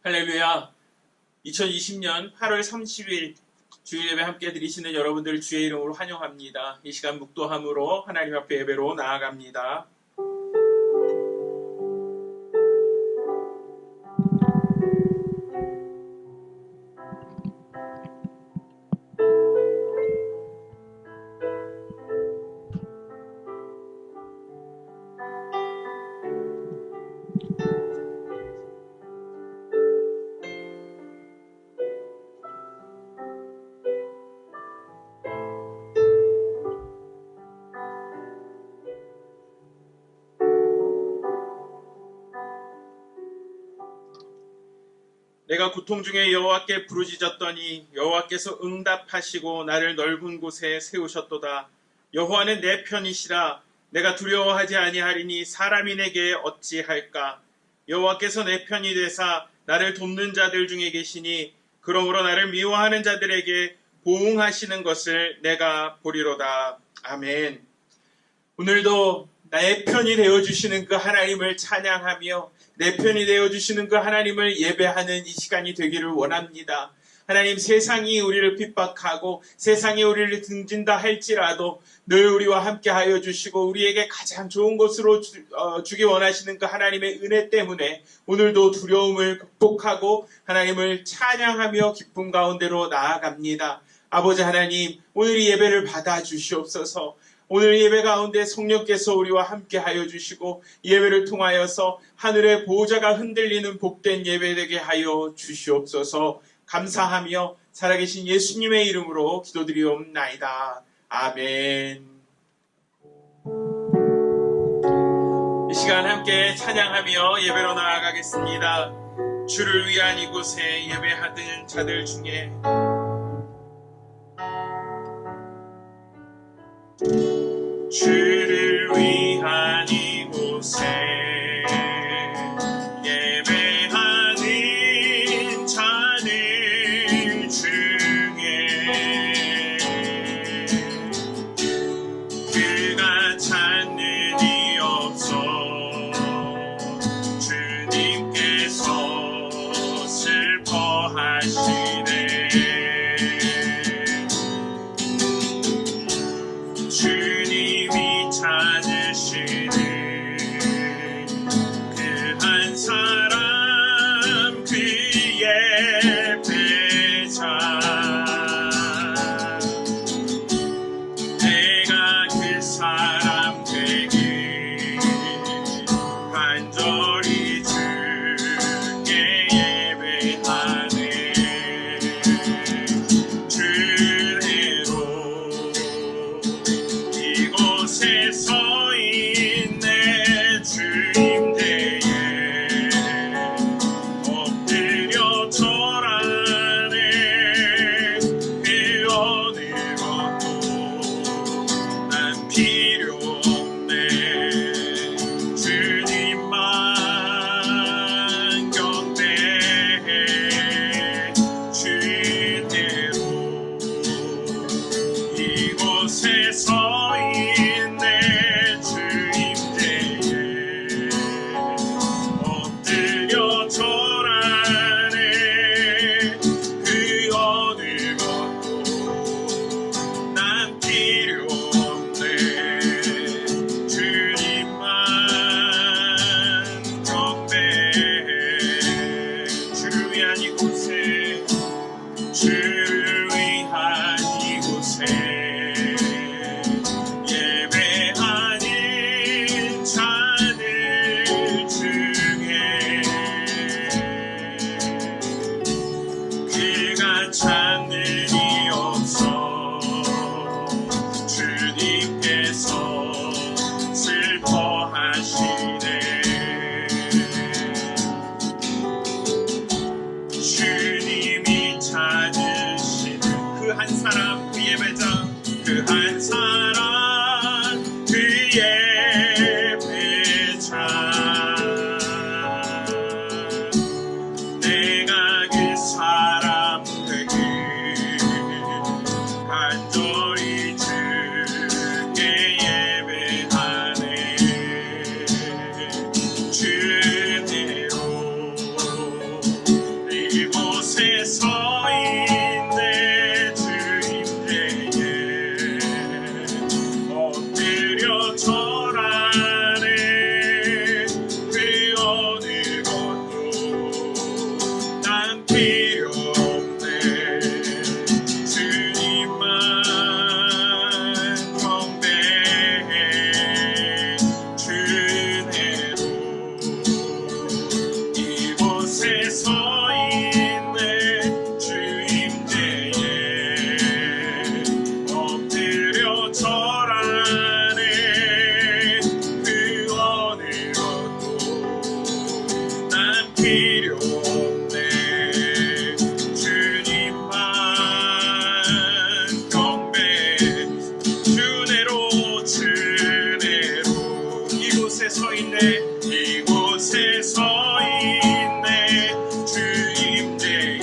할렐루야. 2020년 8월 30일 주일 예배 함께 드리시는 여러분들 주의 이름으로 환영합니다. 이 시간 묵도함으로 하나님 앞에 예배로 나아갑니다. 내가 고통 중에 여호와께 부르짖었더니 여호와께서 응답하시고 나를 넓은 곳에 세우셨도다. 여호와는 내 편이시라. 내가 두려워하지 아니하리니 사람이 내게 어찌할까. 여호와께서 내 편이 되사 나를 돕는 자들 중에 계시니 그러므로 나를 미워하는 자들에게 보응하시는 것을 내가 보리로다. 아멘. 오늘도 나의 편이 되어주시는 그 하나님을 찬양하며 내 편이 되어주시는 그 하나님을 예배하는 이 시간이 되기를 원합니다. 하나님, 세상이 우리를 핍박하고 세상이 우리를 등진다 할지라도 늘 우리와 함께 하여 주시고 우리에게 가장 좋은 곳으로 주기 원하시는 그 하나님의 은혜 때문에 오늘도 두려움을 극복하고 하나님을 찬양하며 기쁨 가운데로 나아갑니다. 아버지 하나님, 오늘 이 예배를 받아 주시옵소서. 오늘 예배 가운데 성령께서 우리와 함께 하여 주시고 예배를 통하여서 하늘의 보호자가 흔들리는 복된 예배 되게 하여 주시옵소서. 감사하며 살아계신 예수님의 이름으로 기도드리옵나이다. 아멘. 이 시간 함께 찬양하며 예배로 나아가겠습니다. 주를 위한 이곳에 예배하는 자들 중에 주를 위한 이곳에 예배하는 자들 중에 그가 찾는 이 없어 주님께서 슬퍼하시네. 찾으시는 그 한 사람 그의 배자 내가 그 사람 되길 간절히 주께 예배하네. 주대로 이곳에 서 있네. 주임대에 엎드려 절하네. 그 어느 것도 난 필요 없네. 주님만 경배해. 주대로 이곳에 서 있네. 주임대에 엎드려 절하네. 그 어느 것도 난 필요 없네. 주님만 경배해. 주를 위한 이곳에 주를 위한 이곳에 예배하는 자들 중에 그가 찾는 이 없어 주님께서 슬퍼하시네. 주님이 찾으시는 그 한 사람 그 예배자 그 한 사람 그의 배자 내가 그 사람 되길 간절히 주께 예배하네. 서 있네 이곳에 서 있네 주임대에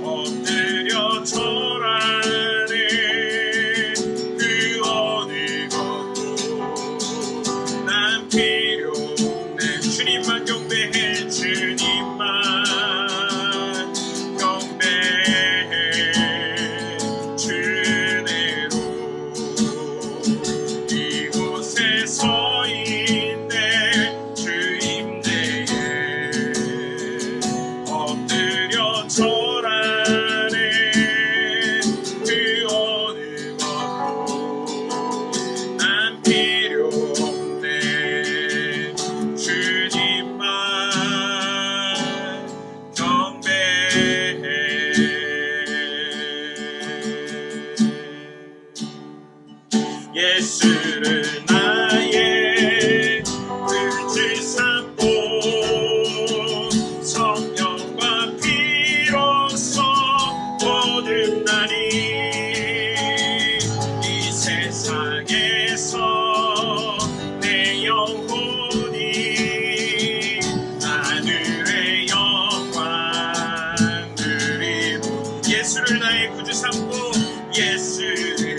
엎드려 절하네 그 어느 것도 난 필요 없네 주님만 경배해 주님만 예수를 나의 구주 삼고 성령과 피로써 거듭나니 이 세상에서 내 영혼이 하늘의 영광 누리고 예수를 나의 구주 삼고 예수를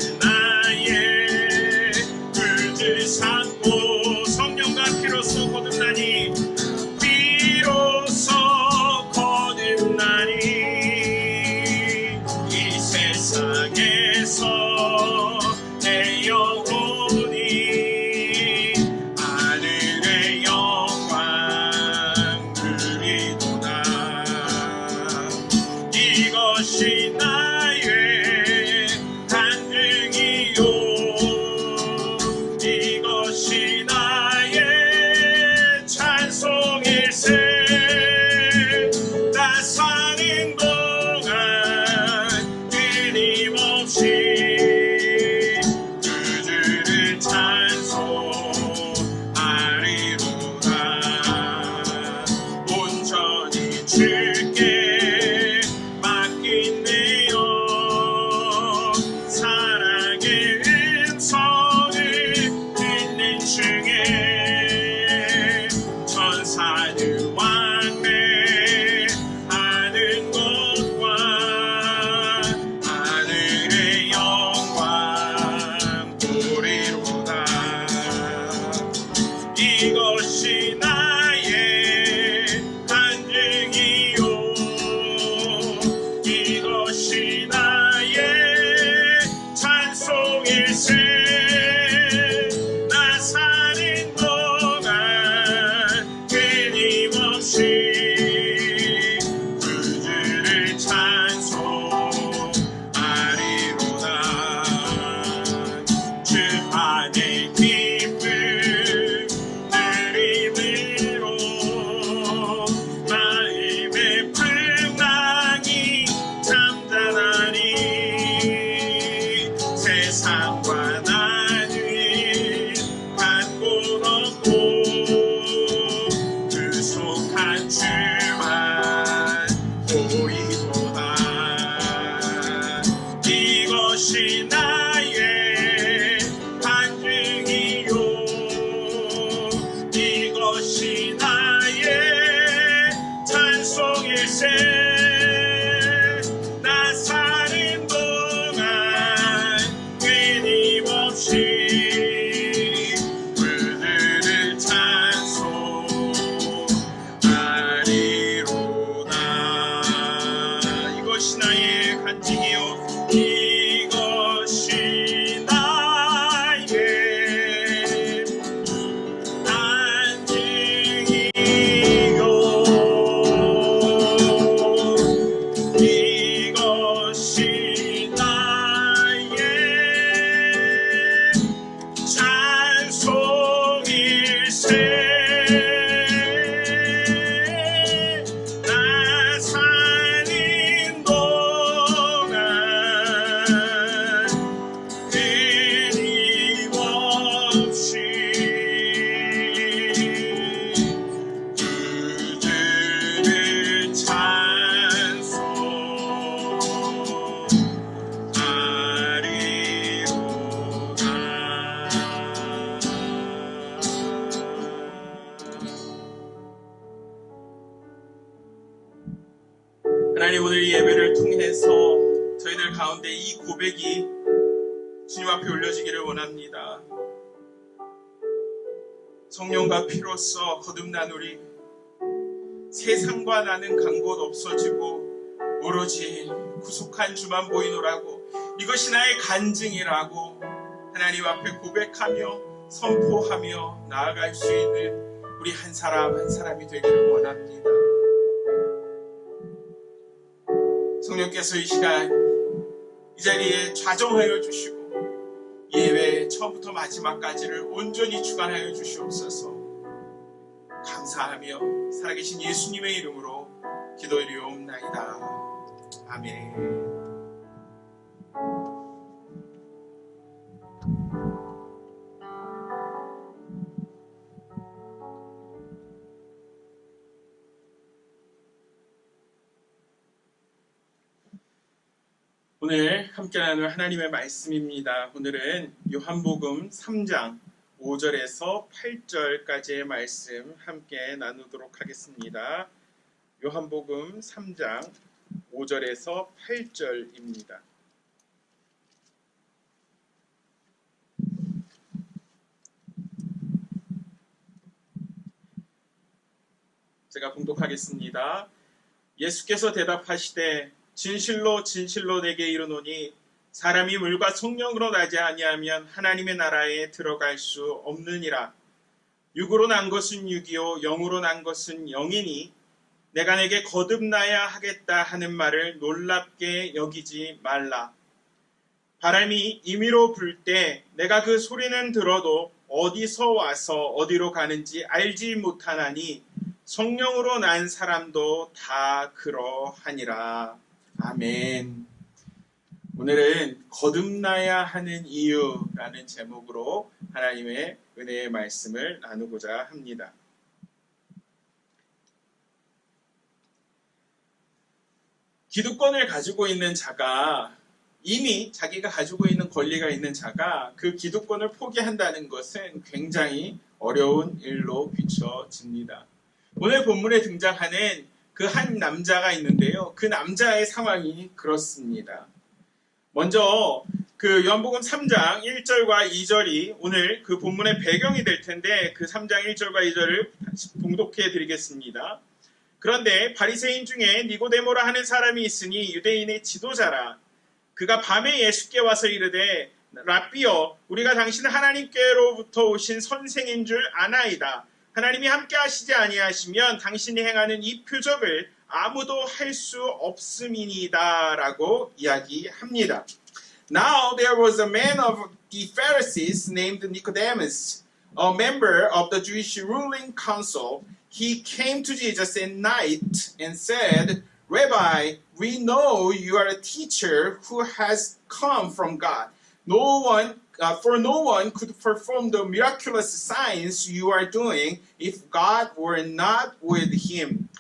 삼고 성령과 피로써 거듭나니 피로써 거듭나니 이 세상에서 내 영혼이 하늘의 영광 누리도다 이것이 나의 간증이요 이것이 나의 찬송일세 나 사는 동안 끊임없이 그주를 찬송하리로다 온전히 주께 맡긴 내 영 사랑의 음성을 듣는 주 하나님, 오늘 이 예배를 통해서 저희들 가운데 이 고백이 주님 앞에 올려지기를 원합니다. 성령과 피로써 거듭난 우리, 세상과 나는 간 곳 없어지고 오로지 구속한 주만 보이노라고, 이것이 나의 간증이라고 하나님 앞에 고백하며 선포하며 나아갈 수 있는 우리 한 사람 한 사람이 되기를 원합니다. 성령께서 이 시간 이 자리에 좌정하여 주시고 예배 처음부터 마지막까지를 온전히 주관하여 주시옵소서. 감사하며 살아계신 예수님의 이름으로 기도드리옵나이다. 아멘. 오늘 함께 나눌 하나님의 말씀입니다. 오늘은 요한복음 3장 5절에서 8절까지의 말씀 함께 나누도록 하겠습니다. 요한복음 3장 5절에서 8절입니다. 제가 봉독하겠습니다. 예수께서 대답하시되 진실로 진실로 내게 이르노니 사람이 물과 성령으로 나지 아니하면 하나님의 나라에 들어갈 수 없느니라. 육으로 난 것은 육이요 영으로 난 것은 영이니 내가 내게 거듭나야 하겠다 하는 말을 놀랍게 여기지 말라. 바람이 임의로 불 때 내가 그 소리는 들어도 어디서 와서 어디로 가는지 알지 못하나니 성령으로 난 사람도 다 그러하니라. 아멘. 오늘은 거듭나야 하는 이유라는 제목으로 하나님의 은혜의 말씀을 나누고자 합니다. 기득권을 가지고 있는 자가, 이미 자기가 가지고 있는 권리가 있는 자가 그 기득권을 포기한다는 것은 굉장히 어려운 일로 비춰집니다. 오늘 본문에 등장하는 그 한 남자가 있는데요. 그 남자의 상황이 그렇습니다. 먼저 그 요한복음 3장 1절과 2절이 오늘 그 본문의 배경이 될 텐데 그 3장 1절과 2절을 봉독해 드리겠습니다. 그런데 바리새인 중에 니고데모라 하는 사람이 있으니 유대인의 지도자라. 그가 밤에 예수께 와서 이르되 랍비여, 우리가 당신은 하나님께로부터 오신 선생인 줄 아나이다. 하나님이 함께 하시지 아니하시면 당신이 행하는 이 표적을 아무도 할 수 없음이니이다 라고 이야기합니다. Now there was a man of the Pharisees named Nicodemus, a member of the Jewish ruling council. He came to Jesus at night and said, Rabbi, we know you are a teacher who has come from God. For no one could perform the miraculous signs you are doing if God were not with him.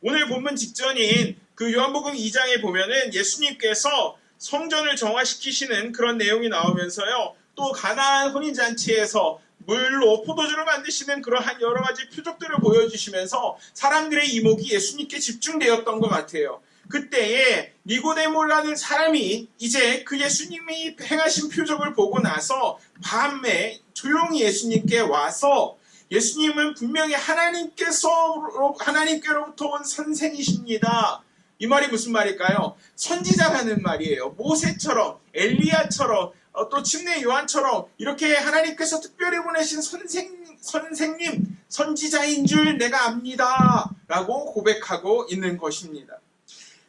오늘 본문 직전인 그 요한복음 2장에 보면은 예수님께서 성전을 정화시키시는 그런 내용이 나오면서요. 또 가나안 혼인잔치에서 물로 포도주를 만드시는 그러한 여러 가지 표적들을 보여주시면서 사람들의 이목이 예수님께 집중되었던 것 같아요. 그때에 니고데모라는 사람이 이제 그 예수님이 행하신 표적을 보고 나서 밤에 조용히 예수님께 와서 예수님은 분명히 하나님께로부터 온 선생이십니다. 이 말이 무슨 말일까요? 선지자라는 말이에요. 모세처럼, 엘리야처럼, 또 침례 요한처럼 이렇게 하나님께서 특별히 보내신 선생님, 선지자인 줄 내가 압니다. 라고 고백하고 있는 것입니다.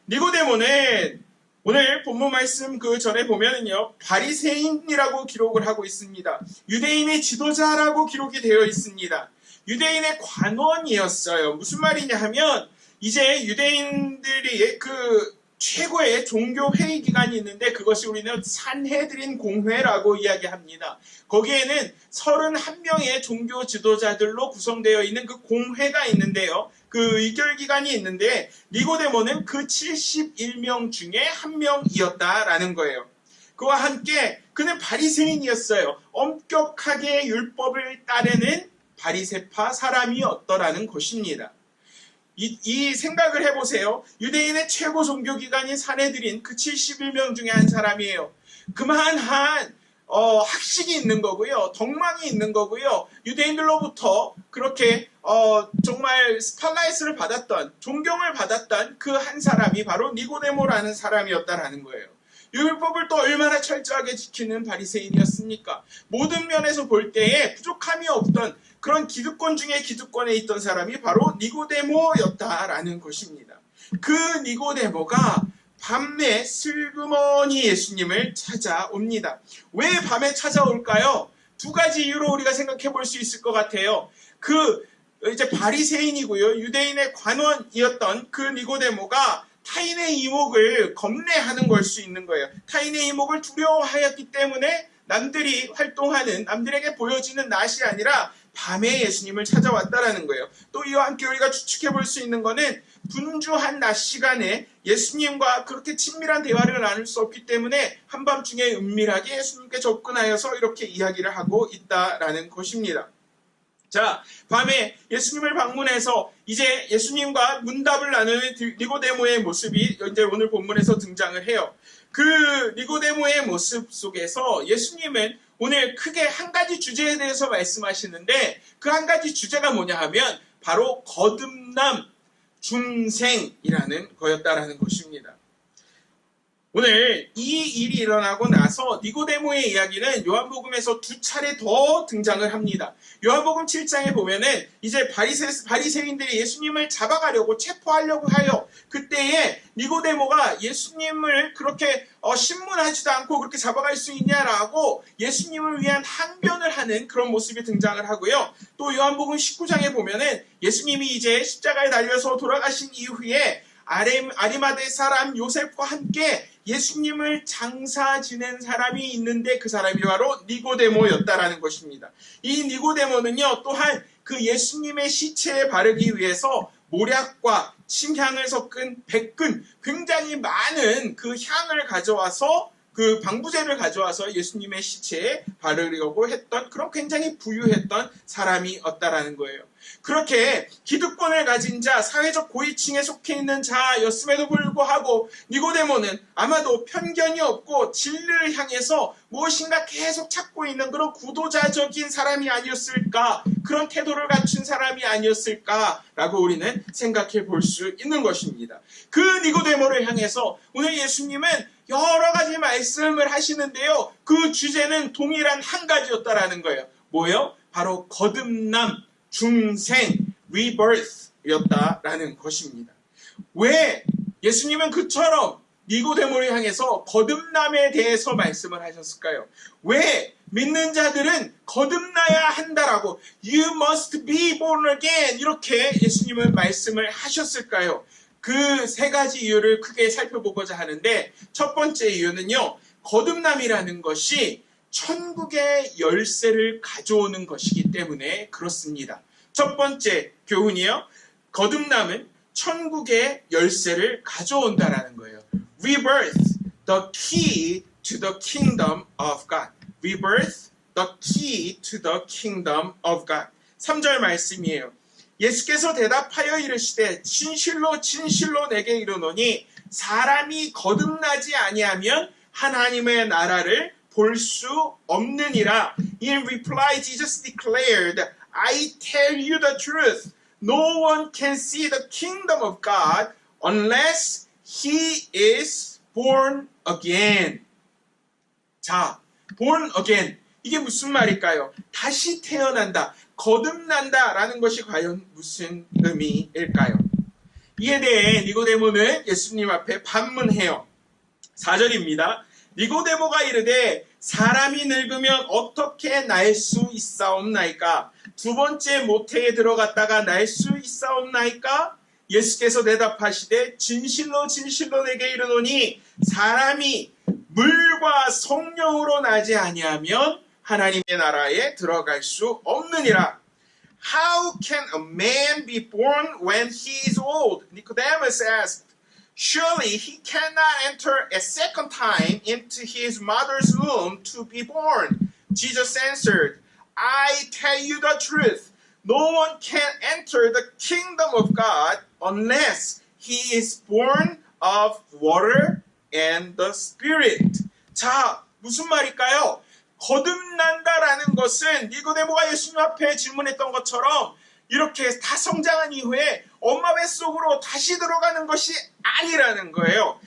니고데모는 오늘 본문 말씀 그 전에 보면은요, 바리새인이라고 기록을 하고 있습니다. 유대인의 지도자라고 기록이 되어 있습니다. 유대인의 관원이었어요. 무슨 말이냐 하면, 이제 유대인들이 그 최고의 종교 회의 기간이 있는데 그것이 우리는 산헤드린 공회라고 이야기합니다. 거기에는 31명의 종교 지도자들로 구성되어 있는 그 공회가 있는데요. 그 의결 기간이 있는데 니고데모는 그 71명 중에 한 명이었다라는 거예요. 그와 함께 그는 바리새인이었어요. 엄격하게 율법을 따르는 바리새파 사람이었더라는 것입니다. 이 생각을 해보세요. 유대인의 최고 종교기관인 산헤드린 그 71명 중에 한 사람이에요. 그만한 학식이 있는 거고요. 덕망이 있는 거고요. 유대인들로부터 그렇게 정말 스팟라이트를 받았던, 존경을 받았던 그 한 사람이 바로 니고데모라는 사람이었다라는 거예요. 율법을 또 얼마나 철저하게 지키는 바리새인이었습니까? 모든 면에서 볼 때에 부족함이 없던 그런 기득권 중에 기득권에 있던 사람이 바로 니고데모였다라는 것입니다. 그 니고데모가 밤에 슬그머니 예수님을 찾아옵니다. 왜 밤에 찾아올까요? 두 가지 이유로 우리가 생각해 볼 수 있을 것 같아요. 이제 바리새인이고요. 유대인의 관원이었던 그 니고데모가 타인의 이목을 겁내하는 걸 수 있는 거예요. 타인의 이목을 두려워하였기 때문에 남들이 활동하는, 남들에게 보여지는 낮이 아니라 밤에 예수님을 찾아왔다라는 거예요. 또 이와 함께 우리가 추측해 볼 수 있는 것은 분주한 낮 시간에 예수님과 그렇게 친밀한 대화를 나눌 수 없기 때문에 한밤중에 은밀하게 예수님께 접근하여서 이렇게 이야기를 하고 있다라는 것입니다. 자, 밤에 예수님을 방문해서 이제 예수님과 문답을 나누는 니고데모의 모습이 이제 오늘 본문에서 등장을 해요. 그 니고데모의 모습 속에서 예수님은 오늘 크게 한 가지 주제에 대해서 말씀하시는데 그 한 가지 주제가 뭐냐 하면 바로 거듭남, 중생이라는 거였다라는 것입니다. 오늘 이 일이 일어나고 나서 니고데모의 이야기는 요한복음에서 두 차례 더 등장을 합니다. 요한복음 7장에 보면은 이제 바리새인들이 예수님을 잡아가려고 체포하려고 하여 그때에 니고데모가 예수님을 그렇게 신문하지도 않고 그렇게 잡아갈 수 있냐라고 예수님을 위한 항변을 하는 그런 모습이 등장을 하고요. 또 요한복음 19장에 보면은 예수님이 이제 십자가에 달려서 돌아가신 이후에 아리마대 사람 요셉과 함께 예수님을 장사 지낸 사람이 있는데 그 사람이 바로 니고데모였다라는 것입니다. 이 니고데모는요, 또한 그 예수님의 시체에 바르기 위해서 모략과 침향을 섞은 백근, 굉장히 많은 그 향을 가져와서 그 방부제를 가져와서 예수님의 시체에 바르려고 했던 그런 굉장히 부유했던 사람이었다라는 거예요. 그렇게 기득권을 가진 자, 사회적 고위층에 속해 있는 자였음에도 불구하고 니고데모는 아마도 편견이 없고 진리를 향해서 무엇인가 계속 찾고 있는 그런 구도자적인 사람이 아니었을까, 그런 태도를 갖춘 사람이 아니었을까라고 우리는 생각해 볼 수 있는 것입니다. 그 니고데모를 향해서 오늘 예수님은 여러 가지 말씀을 하시는데요. 그 주제는 동일한 한 가지였다라는 거예요. 뭐예요? 바로 거듭남, 중생, rebirth였다라는 것입니다. 왜 예수님은 그처럼 니고데모를 향해서 거듭남에 대해서 말씀을 하셨을까요? 왜 믿는 자들은 거듭나야 한다라고 You must be born again 이렇게 예수님은 말씀을 하셨을까요? 그 세 가지 이유를 크게 살펴보고자 하는데 첫 번째 이유는요. 거듭남이라는 것이 천국의 열쇠를 가져오는 것이기 때문에 그렇습니다. 첫 번째 교훈이요. 거듭남은 천국의 열쇠를 가져온다라는 거예요. Rebirth, the key to the kingdom of God. Rebirth, the key to the kingdom of God. 3절 말씀이에요. 예수께서 대답하여 이르시되 진실로 진실로 내게 이르노니 사람이 거듭나지 아니하면 하나님의 나라를 볼 수 없느니라. In reply, Jesus declared, I tell you the truth. No one can see the kingdom of God unless he is born again. 자, born again. 이게 무슨 말일까요? 다시 태어난다, 거듭난다 라는 것이 과연 무슨 의미일까요? 이에 대해 니고데모는 예수님 앞에 반문해요. 4절입니다. 니고데모가 이르되 사람이 늙으면 어떻게 날 수 있사옵나이까? 두 번째 모태에 들어갔다가 날 수 있사옵나이까? 예수께서 대답하시되 진실로 진실로 내게 이르노니 사람이 물과 성령으로 나지 아니하면 하나님의 나라에 들어갈 수 없느니라. How can a man be born when he is old? Nicodemus asked. Surely he cannot enter a second time into his mother's womb to be born. Jesus answered, I tell you the truth. No one can enter the kingdom of God unless he is born of water and the Spirit. 자, 무슨 말일까요? 거듭난다라는 것은 니고데모가 예수님 앞에 질문했던 것처럼 이렇게 다 성장한 이후에 엄마 뱃속으로 다시 들어가는 것이 아니라는 거예요.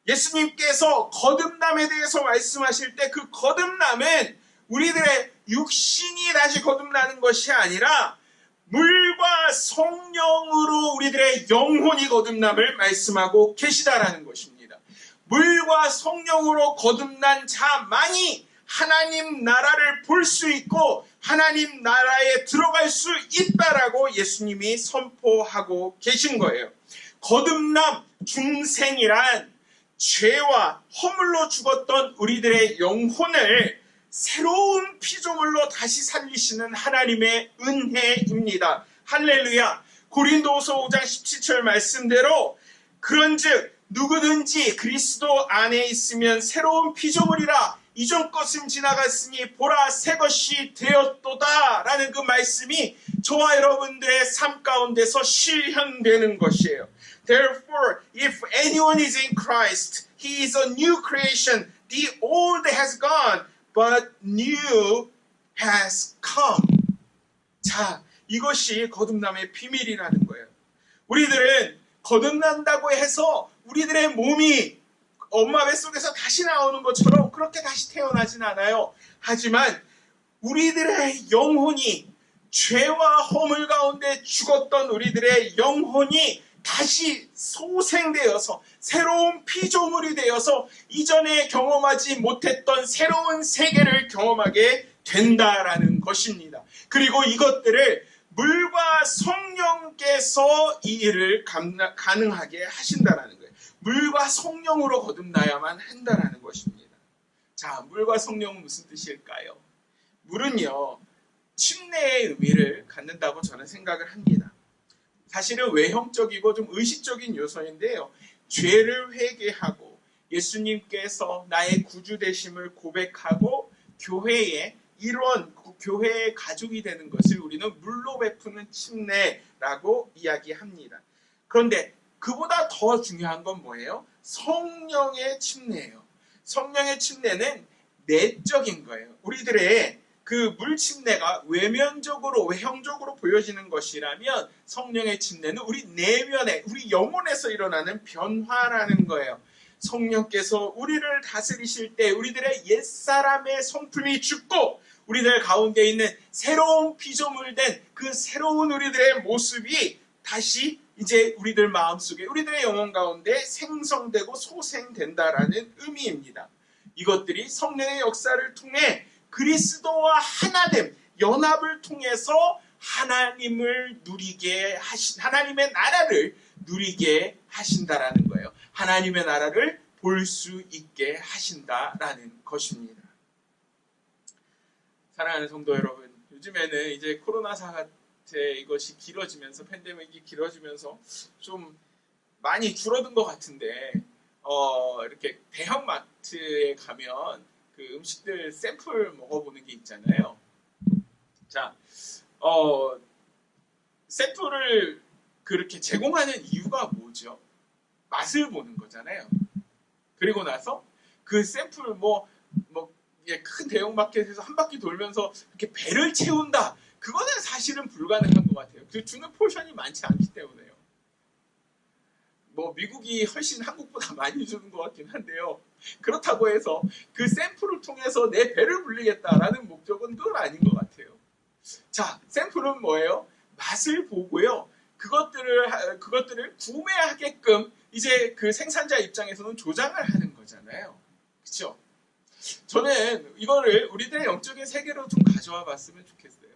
예수님께서 거듭남에 대해서 말씀하실 때 그 거듭남은 우리들의 육신이 다시 거듭나는 것이 아니라 물과 성령으로 우리들의 영혼이 거듭남을 말씀하고 계시다라는 것입니다. 물과 성령으로 거듭난 자만이 하나님 나라를 볼 수 있고 하나님 나라에 들어갈 수 있다라고 예수님이 선포하고 계신 거예요. 거듭남 중생이란 죄와 허물로 죽었던 우리들의 영혼을 새로운 피조물로 다시 살리시는 하나님의 은혜입니다. 할렐루야. 고린도후서 5장 17절 말씀대로 그런즉 누구든지 그리스도 안에 있으면 새로운 피조물이라 이전 것은 지나갔으니 보라 새 것이 되었도다 라는 그 말씀이 저와 여러분들의 삶 가운데서 실현되는 것이에요. Therefore, if anyone is in Christ, he is a new creation. The old has gone, but new has come. 자, 이것이 거듭남의 비밀이라는 거예요. 우리들은 거듭난다고 해서 우리들의 몸이 엄마 뱃속에서 다시 나오는 것처럼 그렇게 다시 태어나진 않아요. 하지만 우리들의 영혼이 죄와 허물 가운데 죽었던 우리들의 영혼이 다시 소생되어서 새로운 피조물이 되어서 이전에 경험하지 못했던 새로운 세계를 경험하게 된다라는 것입니다. 그리고 이것들을 물과 성령께서 이 일을 가능하게 하신다라는 거예요. 물과 성령으로 거듭나야만 한다라는 것입니다. 자, 물과 성령은 무슨 뜻일까요? 물은요, 침례의 의미를 갖는다고 저는 생각을 합니다. 사실은 외형적이고 좀 의식적인 요소인데요. 죄를 회개하고 예수님께서 나의 구주 되심을 고백하고 교회의 일원, 교회의 가족이 되는 것을 우리는 물로 베푸는 침례라고 이야기합니다. 그런데 그보다 더 중요한 건 뭐예요? 성령의 침례예요. 성령의 침례는 내적인 거예요. 우리들의 그 물 침례가 외면적으로, 외형적으로 보여지는 것이라면 성령의 침례는 우리 내면에, 우리 영혼에서 일어나는 변화라는 거예요. 성령께서 우리를 다스리실 때 우리들의 옛사람의 성품이 죽고 우리들 가운데 있는 새로운 피조물 된 그 새로운 우리들의 모습이 다시 이제 우리들 마음속에 우리들의 영혼 가운데 생성되고 소생된다라는 의미입니다. 이것들이 성령의 역사를 통해 그리스도와 하나됨, 연합을 통해서 하나님을 누리게 하나님의 나라를 누리게 하신다라는 거예요. 하나님의 나라를 볼 수 있게 하신다라는 것입니다. 사랑하는 성도 여러분, 요즘에는 이제 코로나 사태 이것이 길어지면서 팬데믹이 길어지면서 좀 많이 줄어든 것 같은데 이렇게 대형마트에 가면 그 음식들 샘플 먹어보는 게 있잖아요. 자, 샘플을 그렇게 제공하는 이유가 뭐죠? 맛을 보는 거잖아요. 그리고 나서 그 샘플 큰 대형마켓에서 한 바퀴 돌면서 이렇게 배를 채운다. 그거는 사실은 불가능한 것 같아요. 그 주는 포션이 많지 않기 때문에요. 미국이 훨씬 한국보다 많이 주는 것 같긴 한데요. 그렇다고 해서 그 샘플을 통해서 내 배를 불리겠다라는 목적은 늘 아닌 것 같아요. 자, 샘플은 뭐예요? 맛을 보고요. 그것들을 구매하게끔 이제 그 생산자 입장에서는 조장을 하는 거잖아요. 그렇죠? 저는 이거를 우리들의 영적인 세계로 좀 가져와 봤으면 좋겠어요.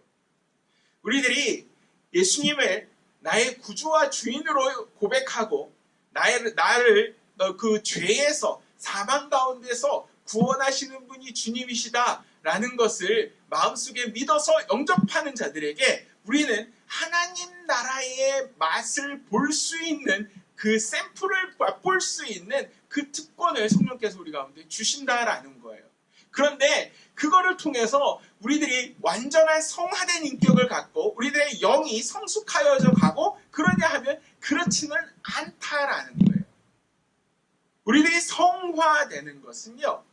우리들이 예수님을 나의 구주와 주인으로 고백하고 나를 그 죄에서 사망 가운데서 구원하시는 분이 주님이시다라는 것을 마음속에 믿어서 영접하는 자들에게 우리는 하나님 나라의 맛을 볼 수 있는 그 샘플을 맛볼 수 있는 그 특권을 성령께서 우리 가운데 주신다라는 거예요. 그런데 그거를 통해서 우리들이 완전한 성화된 인격을 갖고 우리들의 영이 성숙하여져 가고 그러냐 하면 그렇지는 않다라는 거예요. 우리들이 성화되는 것은요,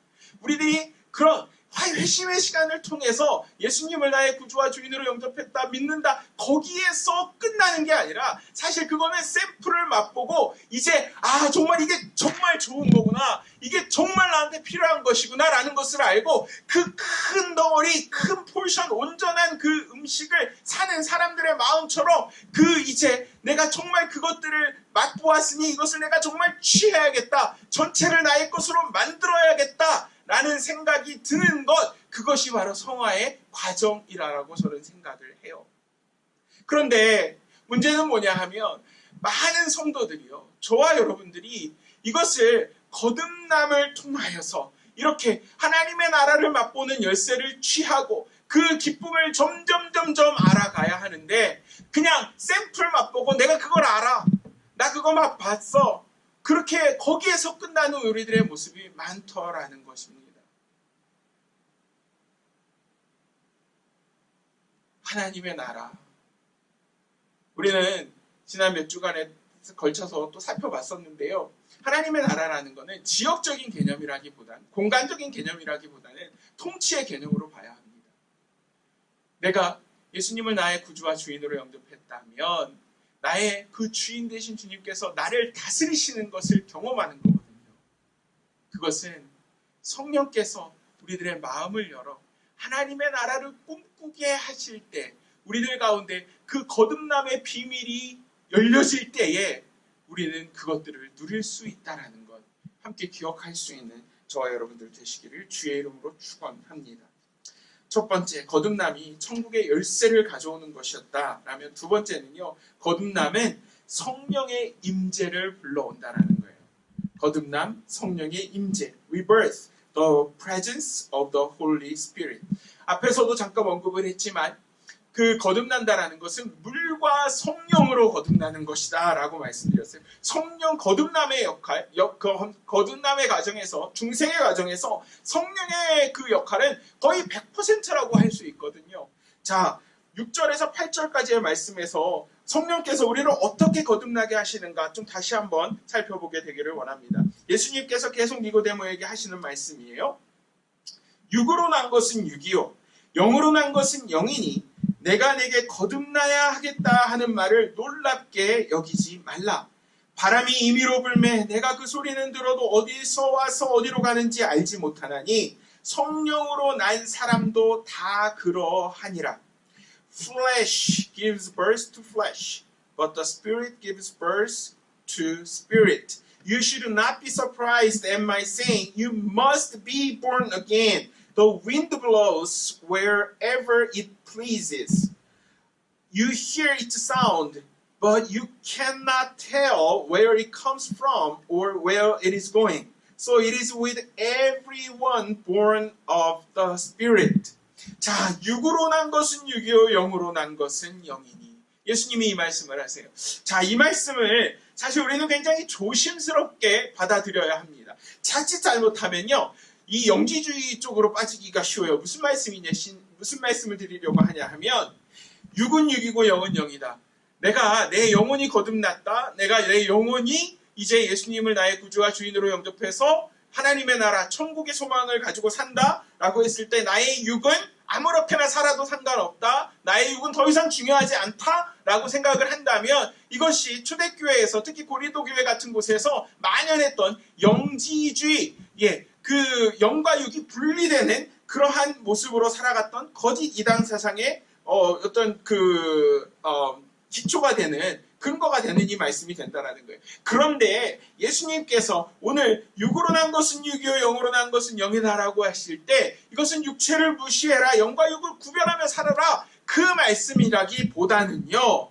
우리들이 그런 회심의 시간을 통해서 예수님을 나의 구주와 주인으로 영접했다, 믿는다, 거기에서 끝나는 게 아니라 사실 그거는 샘플을 맛보고 이제 정말 이게 정말 좋은 거구나, 이게 정말 나한테 필요한 것이구나 라는 것을 알고 그 큰 덩어리, 큰 포션, 온전한 그 음식을 사는 사람들의 마음처럼 이제 내가 정말 그것들을 맛보았으니 이것을 내가 정말 취해야겠다, 전체를 나의 것으로 만들어야겠다 라는 생각이 드는 것, 그것이 바로 성화의 과정이라고 저는 생각을 해요. 그런데 문제는 뭐냐 하면 많은 성도들이요, 저와 여러분들이 이것을 거듭남을 통하여서 이렇게 하나님의 나라를 맛보는 열쇠를 취하고 그 기쁨을 점점 알아가야 하는데, 그냥 샘플 맛보고 내가 그걸 알아, 나 그거 맛봤어, 그렇게 거기에서 끝나는 우리들의 모습이 많더라는 것입니다. 하나님의 나라, 우리는 지난 몇 주간에 걸쳐서 또 살펴봤었는데요. 하나님의 나라라는 것은 지역적인 개념이라기보다는, 공간적인 개념이라기보다는 통치의 개념으로 봐야 합니다. 내가 예수님을 나의 구주와 주인으로 영접했다면 나의 그 주인 되신 주님께서 나를 다스리시는 것을 경험하는 거거든요. 그것은 성령께서 우리들의 마음을 열어 하나님의 나라를 꿈꾸게 하실 때, 우리들 가운데 그 거듭남의 비밀이 열려질 때에 우리는 그것들을 누릴 수 있다는 것, 함께 기억할 수 있는 저와 여러분들 되시기를 주의 이름으로 축원합니다. 첫 번째, 거듭남이 천국의 열쇠를 가져오는 것이었다라면, 두 번째는요, 거듭남은 성령의 임재를 불러온다라는 거예요. 거듭남, 성령의 임재, rebirth, the presence of the Holy Spirit. 앞에서도 잠깐 언급을 했지만 그 거듭난다라는 것은 물과 성령으로 거듭나는 것이다 라고 말씀드렸어요. 성령 거듭남의 역할, 거듭남의 과정에서, 중생의 과정에서 성령의 그 역할은 거의 100%라고 할 수 있거든요. 자, 6절에서 8절까지의 말씀에서 성령께서 우리를 어떻게 거듭나게 하시는가 좀 다시 한번 살펴보게 되기를 원합니다. 예수님께서 계속 니고데모에게 하시는 말씀이에요. 육으로 난 것은 육이요, 영으로 난 것은 영이니 내가 내게 거듭나야 하겠다 하는 말을 놀랍게 여기지 말라. 바람이 임의로 불매 내가 그 소리는 들어도 어디서 와서 어디로 가는지 알지 못하나니 성령으로 난 사람도 다 그러하니라. Flesh gives birth to flesh, but the Spirit gives birth to spirit. You should not be surprised at my saying, you must be born again. The wind blows wherever it pleases. You hear its sound, but you cannot tell where it comes from or where it is going. So it is with everyone born of the Spirit. 자, 육으로 난 것은 육이요, 영으로 난 것은 영이니. 예수님이 이 말씀을 하세요. 자, 이 말씀을 사실 우리는 굉장히 조심스럽게 받아들여야 합니다. 자칫 잘못하면요, 이 영지주의 쪽으로 빠지기가 쉬워요. 무슨 말씀을 드리려고 하냐 하면, 육은 육이고 영은 영이다. 내가 내 영혼이 거듭났다. 내가 내 영혼이 이제 예수님을 나의 구주와 주인으로 영접해서 하나님의 나라, 천국의 소망을 가지고 산다라고 했을 때 나의 육은 아무렇게나 살아도 상관없다, 나의 육은 더 이상 중요하지 않다라고 생각을 한다면, 이것이 초대교회에서, 특히 고린도교회 같은 곳에서 만연했던 영지주의, 그 영과 육이 분리되는 그러한 모습으로 살아갔던 거짓 이단 사상의 어떤 기초가 되는, 근거가 되는 이 말씀이 된다는 거예요. 그런데 예수님께서 오늘 육으로 난 것은 육이요, 영으로 난 것은 영이다라고 하실 때, 이것은 육체를 무시해라, 영과 육을 구별하며 살아라, 그 말씀이라기보다는요,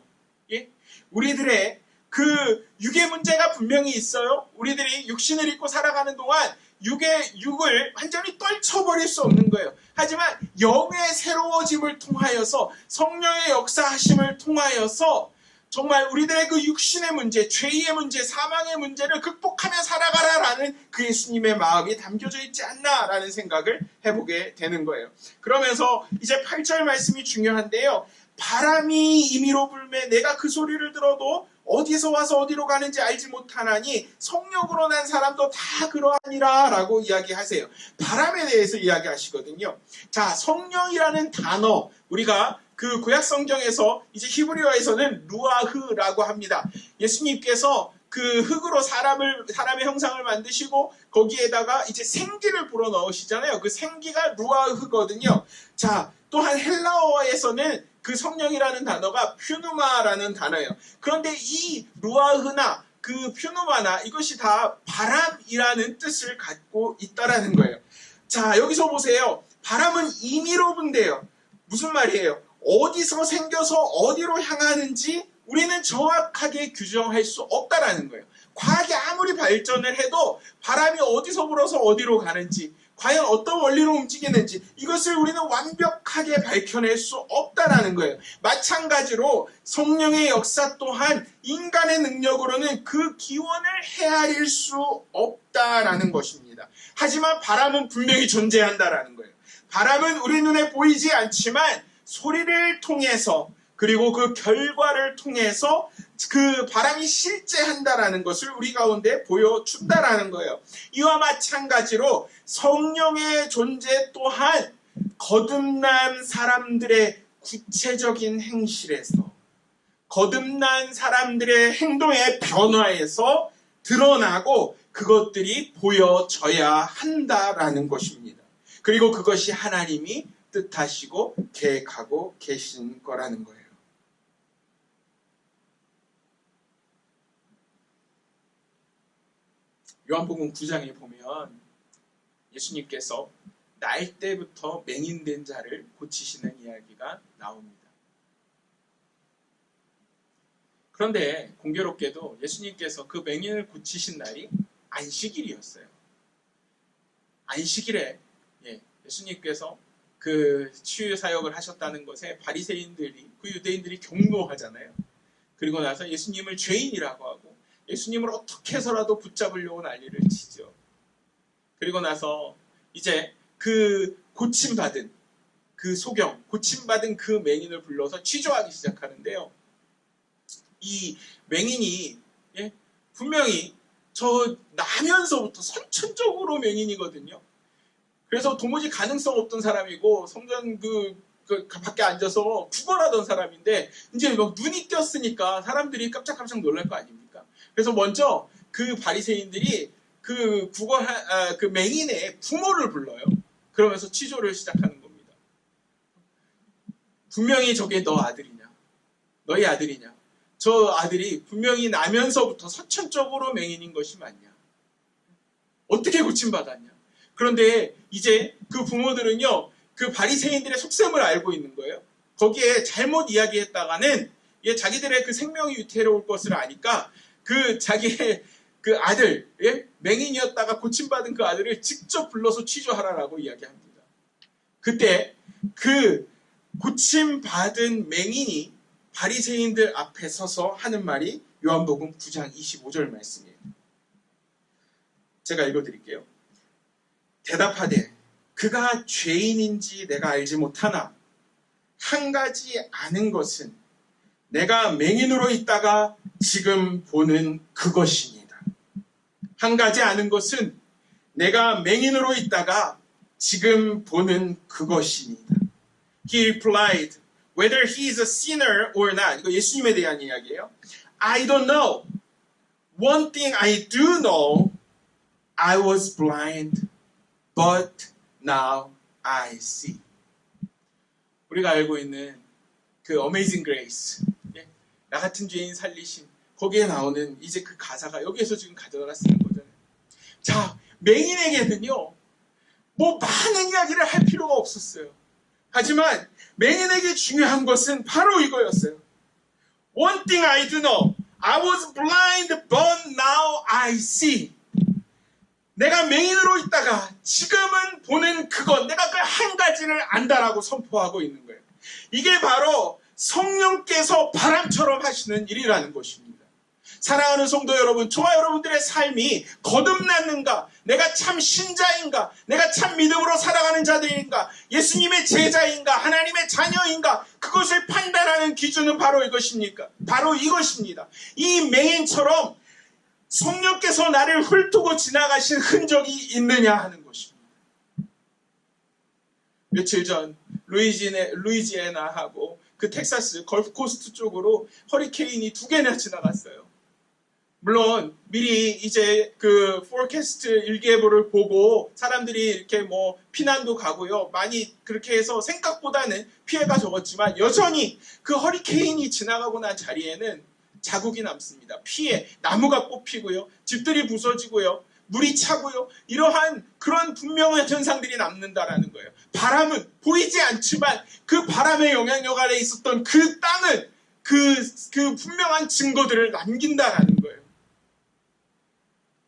우리들의 그 육의 문제가 분명히 있어요. 우리들이 육신을 입고 살아가는 동안 육을 완전히 떨쳐버릴 수 없는 거예요. 하지만 영의 새로워짐을 통하여서, 성령의 역사하심을 통하여서 정말 우리들의 그 육신의 문제, 죄의 문제, 사망의 문제를 극복하며 살아가라라는 그 예수님의 마음이 담겨져 있지 않나라는 생각을 해보게 되는 거예요. 그러면서 이제 8절 말씀이 중요한데요. 바람이 임의로 불매 내가 그 소리를 들어도 어디서 와서 어디로 가는지 알지 못하나니 성령으로 난 사람도 다 그러하니라 라고 이야기하세요. 바람에 대해서 이야기하시거든요. 자, 성령이라는 단어, 우리가 그 구약 성경에서 이제 히브리어에서는 루아흐라고 합니다. 예수님께서 그 흙으로 사람의 형상을 만드시고 거기에다가 이제 생기를 불어 넣으시잖아요. 그 생기가 루아흐거든요. 자, 또한 헬라어에서는 그 성령이라는 단어가 퓨누마라는 단어예요. 그런데 이 루아흐나 그 퓨누마나 이것이 다 바람이라는 뜻을 갖고 있다라는 거예요. 자, 여기서 보세요. 바람은 임의로 분대요. 무슨 말이에요? 어디서 생겨서 어디로 향하는지 우리는 정확하게 규정할 수 없다라는 거예요. 과학이 아무리 발전을 해도 바람이 어디서 불어서 어디로 가는지, 과연 어떤 원리로 움직이는지 이것을 우리는 완벽하게 밝혀낼 수 없다라는 거예요. 마찬가지로 성령의 역사 또한 인간의 능력으로는 그 기원을 헤아릴 수 없다라는 것입니다. 하지만 바람은 분명히 존재한다라는 거예요. 바람은 우리 눈에 보이지 않지만 소리를 통해서 그리고 그 결과를 통해서 그 바람이 실제한다라는 것을 우리 가운데 보여준다라는 거예요. 이와 마찬가지로 성령의 존재 또한 거듭난 사람들의 구체적인 행실에서, 거듭난 사람들의 행동의 변화에서 드러나고 그것들이 보여져야 한다라는 것입니다. 그리고 그것이 하나님이 뜻하시고 계획하고 계신 거라는 거예요. 요한복음 9장에 보면 예수님께서 날 때부터 맹인된 자를 고치시는 이야기가 나옵니다. 그런데 공교롭게도 예수님께서 그 맹인을 고치신 날이 안식일이었어요. 안식일에 예수님께서 그 치유 사역을 하셨다는 것에 바리새인들이, 그 유대인들이 경노하잖아요. 그리고 나서 예수님을 죄인이라고 하고 예수님을 어떻게 해서라도 붙잡으려고 난리를 치죠. 그리고 나서 이제 그 고침받은 그 소경, 고침받은 그 맹인을 불러서 취조하기 시작하는데요. 이 맹인이 분명히 저 나면서부터 선천적으로 맹인이거든요. 그래서 도무지 가능성 없던 사람이고 성전 그 밖에 앉아서 구걸하던 사람인데 이제 막 눈이 띄었으니까 사람들이 깜짝깜짝 놀랄 거 아닙니까? 그래서 먼저 그 바리새인들이 그 그 맹인의 부모를 불러요. 그러면서 취조를 시작하는 겁니다. 분명히 저게 너 아들이냐? 너희 아들이냐? 저 아들이 분명히 나면서부터 선천적으로 맹인인 것이 맞냐? 어떻게 고침받았냐? 그런데 이제 그 부모들은요, 그 바리새인들의 속셈을 알고 있는 거예요. 거기에 잘못 이야기했다가는 자기들의 그 생명이 위태로울 것을 아니까 그 자기의 그 아들, 맹인이었다가 고침받은 그 아들을 직접 불러서 취조하라라고 이야기합니다. 그때 그 고침받은 맹인이 바리새인들 앞에 서서 하는 말이 요한복음 9장 25절 말씀이에요. 제가 읽어드릴게요. 대답하되 그가 죄인인지 내가 알지 못하나 한 가지 아는 것은 내가 맹인으로 있다가 지금 보는 그것이니이다. 한 가지 아는 것은 내가 맹인으로 있다가 지금 보는 그것이니이다. He replied, whether he is a sinner or not. 이거 예수님에 대한 이야기예요. I don't know. One thing I do know, I was blind, but now I see. 우리가 알고 있는 그 Amazing Grace, 나 같은 죄인 살리심, 거기에 나오는 이제 그 가사가 여기에서 지금 가져다 쓰는 거잖아요. 자, 맹인에게는요, 뭐 많은 이야기를 할 필요가 없었어요. 하지만 맹인에게 중요한 것은 바로 이거였어요. One thing I do know, I was blind, but now I see. 내가 맹인으로 있다가 지금은 보는 그것, 내가 그 한 가지를 안다라고 선포하고 있는 거예요. 이게 바로 성령께서 바람처럼 하시는 일이라는 것입니다. 사랑하는 성도 여러분, 저와 여러분들의 삶이 거듭났는가? 내가 참 신자인가? 내가 참 믿음으로 살아가는 자들인가? 예수님의 제자인가? 하나님의 자녀인가? 그것을 판단하는 기준은 바로 이것입니까? 바로 이것입니다. 이 맹인처럼 성령께서 나를 훑고 지나가신 흔적이 있느냐 하는 것입니다. 며칠 전 루이지애나하고 그 텍사스 걸프코스트 쪽으로 허리케인이 2개나 지나갔어요. 물론 미리 이제 그 포캐스트 일기예보를 보고 사람들이 이렇게 뭐 피난도 가고요. 많이 그렇게 해서 생각보다는 피해가 적었지만 여전히 그 허리케인이 지나가고 난 자리에는 자국이 남습니다. 피해, 나무가 뽑히고요. 집들이 부서지고요. 물이 차고요. 이러한 그런 분명한 현상들이 남는다라는 거예요. 바람은 보이지 않지만 그 바람의 영향력 아래 있었던 그 땅은 그 분명한 증거들을 남긴다라는 거예요.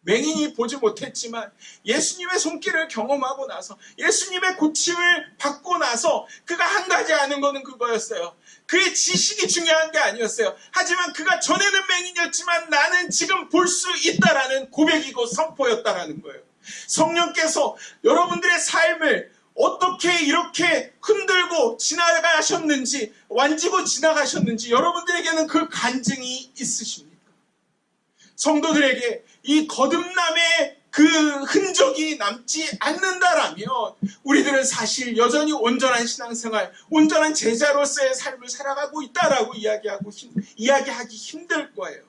맹인이 보지 못했지만 예수님의 손길을 경험하고 나서 예수님의 고침을 받고 나서 그가 한 가지 아는 거는 그거였어요. 그의 지식이 중요한 게 아니었어요. 하지만 그가 전에는 맹인이었지만 나는 지금 볼 수 있다라는 고백이고 선포였다라는 거예요. 성령께서 여러분들의 삶을 어떻게 이렇게 흔들고 지나가셨는지, 만지고 지나가셨는지 여러분들에게는 그 간증이 있으십니까? 성도들에게 이 거듭남의 그 흔적이 남지 않는다라면 우리들은 사실 여전히 온전한 신앙생활, 온전한 제자로서의 삶을 살아가고 있다라고 이야기하기 힘들 거예요.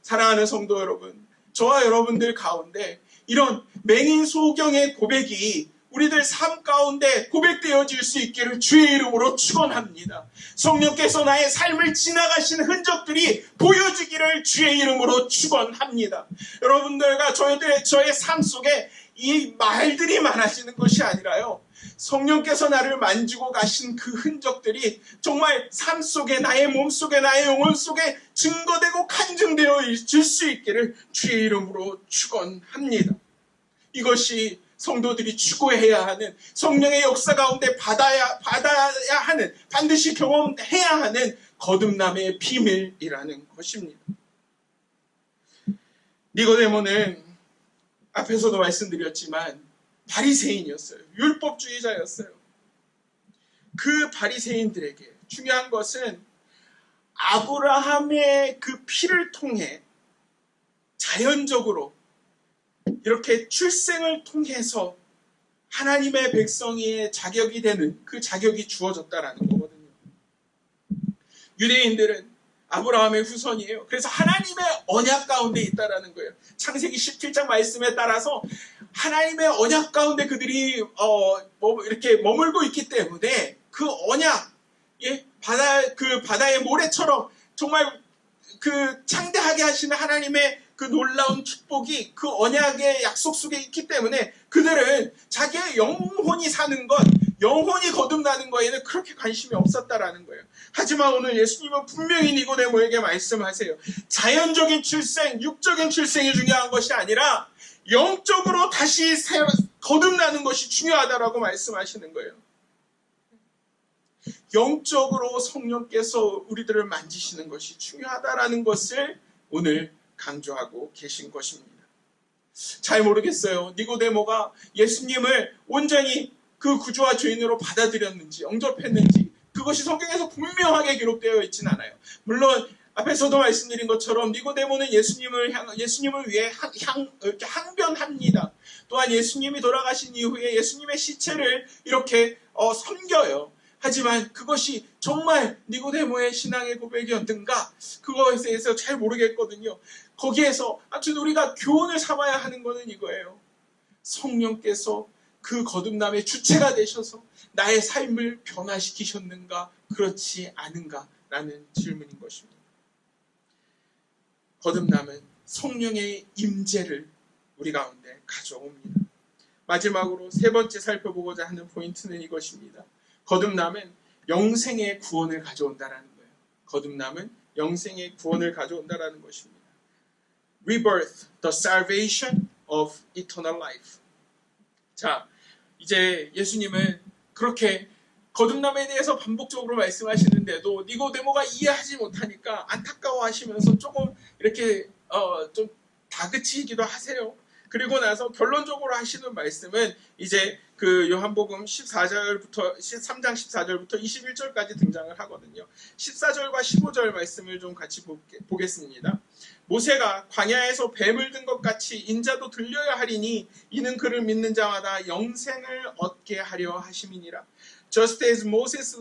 사랑하는 성도 여러분, 저와 여러분들 가운데 이런 맹인 소경의 고백이 우리들 삶 가운데 고백되어질 수 있기를 주의 이름으로 축원합니다. 성령께서 나의 삶을 지나가신 흔적들이 보여지기를 주의 이름으로 축원합니다. 여러분들과 저의 삶 속에 이 말들이 많아지는 것이 아니라요, 성령께서 나를 만지고 가신 그 흔적들이 정말 삶 속에, 나의 몸 속에, 나의 영혼 속에 증거되고 간증되어 질 수 있기를 주의 이름으로 축원합니다. 이것이 성도들이 추구해야 하는, 성령의 역사 가운데 받아야 하는, 반드시 경험해야 하는 거듭남의 비밀이라는 것입니다. 니고데모는 앞에서도 말씀드렸지만 바리새인이었어요. 율법주의자였어요. 그 바리새인들에게 중요한 것은 아브라함의 그 피를 통해 자연적으로 이렇게 출생을 통해서 하나님의 백성의 자격이 되는 그 자격이 주어졌다라는 거거든요. 유대인들은 아브라함의 후손이에요. 그래서 하나님의 언약 가운데 있다라는 거예요. 창세기 17장 말씀에 따라서 하나님의 언약 가운데 그들이 이렇게 머물고 있기 때문에 그 언약, 바다의 모래처럼 정말 그 창대하게 하시는 하나님의 그 놀라운 축복이 그 언약의 약속 속에 있기 때문에 그들은 자기의 영혼이 사는 것, 영혼이 거듭나는 거에는 그렇게 관심이 없었다라는 거예요. 하지만 오늘 예수님은 분명히 니고데모에게 말씀하세요. 자연적인 출생, 육적인 출생이 중요한 것이 아니라 영적으로 다시 거듭나는 것이 중요하다라고 말씀하시는 거예요. 영적으로 성령께서 우리들을 만지시는 것이 중요하다라는 것을 오늘 강조하고 계신 것입니다. 잘 모르겠어요. 니고데모가 예수님을 온전히 그 구주와 주인으로 받아들였는지, 영접했는지, 그것이 성경에서 분명하게 기록되어 있진 않아요. 물론 앞에서도 말씀드린 것처럼 니고데모는 예수님을 위해 이렇게 항변합니다. 또한 예수님이 돌아가신 이후에 예수님의 시체를 이렇게 섬겨요. 하지만 그것이 정말 니고데모의 신앙의 고백이었는가? 그거에 대해서 잘 모르겠거든요. 거기에서 아무튼 우리가 교훈을 삼아야 하는 것은 이거예요. 성령께서 그 거듭남의 주체가 되셔서 나의 삶을 변화시키셨는가? 그렇지 않은가? 라는 질문인 것입니다. 거듭남은 성령의 임재를 우리 가운데 가져옵니다. 마지막으로 세 번째 살펴보고자 하는 포인트는 이것입니다. 거듭남은 영생의 구원을 가져온다라는 거예요. 거듭남은 영생의 구원을 가져온다라는 것입니다. Rebirth, the salvation of eternal life. 자, 이제 예수님은 그렇게 거듭남에 대해서 반복적으로 말씀하시는데도 니고데모가 이해하지 못하니까 안타까워하시면서 조금 이렇게 좀 다그치기도 하세요. 그리고 나서 결론적으로 하시는 말씀은 이제 그 요한복음 14절부터 3장 14절부터 21절까지 등장을 하거든요. 14절과 15절 말씀을 좀 같이 보겠습니다. 모세가 광야에서 뱀을 든 것 같이 인자도 들려야 하리니 이는 그를 믿는 자마다 영생을 얻게 하려 하심이니라. Just as Moses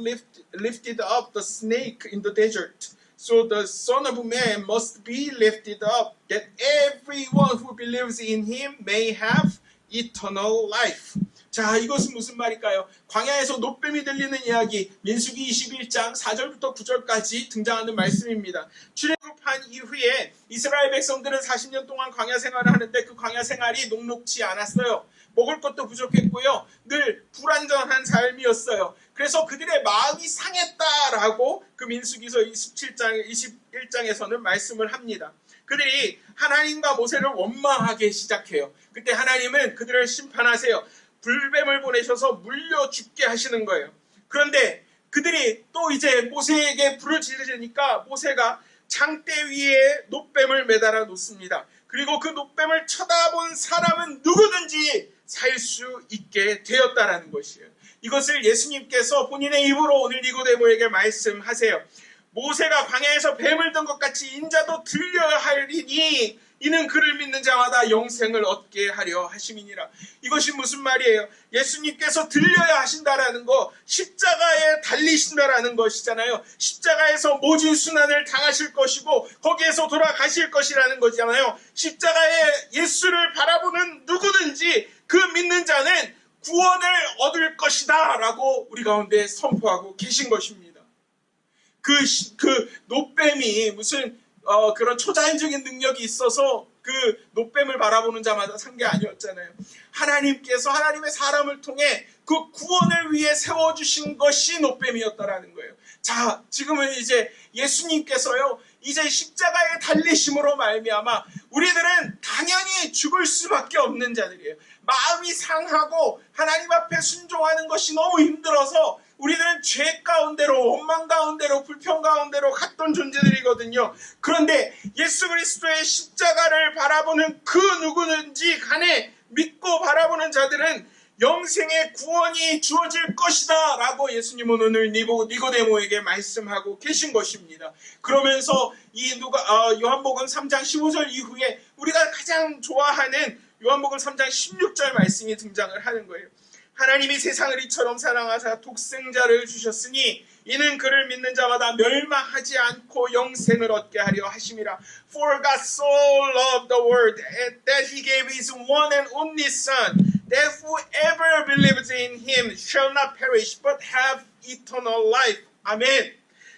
lifted up the snake in the desert, so the Son of Man must be lifted up, that everyone who believes in him may have eternal life. 자, 이것은 무슨 말일까요? 광야에서 노뱀이 들리는 이야기, 민수기 21장 4절부터 9절까지 등장하는 말씀입니다. 출애굽한 이후에 이스라엘 백성들은 40년 동안 광야 생활을 하는데 그 광야 생활이 녹록지 않았어요. 먹을 것도 부족했고요. 늘 불안정한 삶이었어요. 그래서 그들의 마음이 상했다라고 그 민수기서 21장에서는 말씀을 합니다. 그들이 하나님과 모세를 원망하기 시작해요. 그때 하나님은 그들을 심판하세요. 불뱀을 보내셔서 물려 죽게 하시는 거예요. 그런데 그들이 또 이제 모세에게 불을 지르니까 모세가 장대 위에 노뱀을 매달아 놓습니다. 그리고 그 노뱀을 쳐다본 사람은 누구든지 살 수 있게 되었다라는 것이에요. 이것을 예수님께서 본인의 입으로 오늘 니고데모에게 말씀하세요. 모세가 광야에서 뱀을 든 것 같이 인자도 들려야 하리니 이는 그를 믿는 자마다 영생을 얻게 하려 하심이니라. 이것이 무슨 말이에요? 예수님께서 들려야 하신다라는 거, 십자가에 달리신다라는 것이잖아요. 십자가에서 모진 순환을 당하실 것이고 거기에서 돌아가실 것이라는 거잖아요. 십자가에 예수를 바라보는 누구든지 그 믿는 자는 구원을 얻을 것이다 라고 우리 가운데 선포하고 계신 것입니다. 그 노뱀이 무슨 그런 초자연적인 능력이 있어서 그 노뱀을 바라보는 자마다 산 게 아니었잖아요. 하나님께서 하나님의 사람을 통해 그 구원을 위해 세워주신 것이 노뱀이었다라는 거예요. 자, 지금은 이제 예수님께서요, 이제 십자가에 달리심으로 말미암아 우리들은 당연히 죽을 수밖에 없는 자들이에요. 마음이 상하고 하나님 앞에 순종하는 것이 너무 힘들어서 우리들은 죄 가운데로, 원망 가운데로, 불평 가운데로 갔던 존재들이거든요. 그런데 예수 그리스도의 십자가를 바라보는 그 누구든지 간에 믿고 바라보는 자들은 영생의 구원이 주어질 것이다 라고 예수님은 오늘 니고데모에게 말씀하고 계신 것입니다. 그러면서 이 요한복음 3장 15절 이후에 우리가 가장 좋아하는 요한복음 3장 16절 말씀이 등장을 하는 거예요. 하나님이 세상을 이처럼 사랑하사 독생자를 주셨으니 이는 그를 믿는 자마다 멸망하지 않고 영생을 얻게 하려 하심이라. For God so loved the world that he gave his one and only Son, that whoever believes in him shall not perish but have eternal life. 아멘.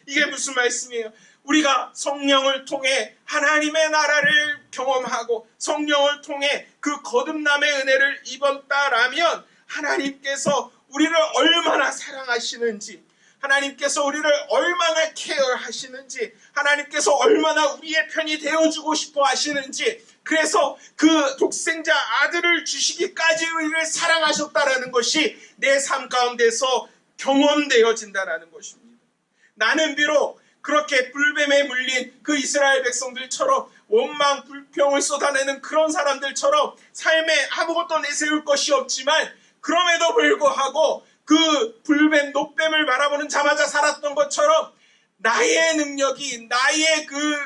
이게 무슨 말씀이에요? 우리가 성령을 통해 하나님의 나라를 경험하고 성령을 통해 그 거듭남의 은혜를 입었다라면 하나님께서 우리를 얼마나 사랑하시는지, 하나님께서 우리를 얼마나 케어하시는지, 하나님께서 얼마나 우리의 편이 되어주고 싶어 하시는지, 그래서 그 독생자 아들을 주시기까지 우리를 사랑하셨다라는 것이 내 삶 가운데서 경험되어진다라는 것입니다. 나는 비록 그렇게 불뱀에 물린 그 이스라엘 백성들처럼 원망, 불평을 쏟아내는 그런 사람들처럼 삶에 아무것도 내세울 것이 없지만 그럼에도 불구하고 그 불뱀, 노뱀을 바라보는 자마자 살았던 것처럼 나의 능력이 나의 그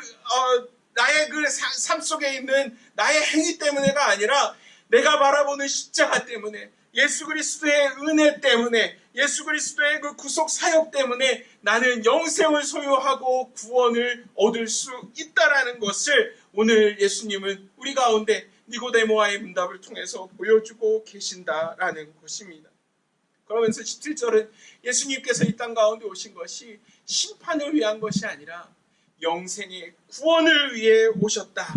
삶 속에 있는 나의 행위 때문에가 아니라 내가 바라보는 십자가 때문에, 예수 그리스도의 은혜 때문에, 예수 그리스도의 그 구속 사역 때문에 나는 영생을 소유하고 구원을 얻을 수 있다라는 것을 오늘 예수님은 우리 가운데 니고데모와의 문답을 통해서 보여주고 계신다라는 것입니다. 그러면서 17절은 예수님께서 이 땅 가운데 오신 것이 심판을 위한 것이 아니라 영생의 구원을 위해 오셨다.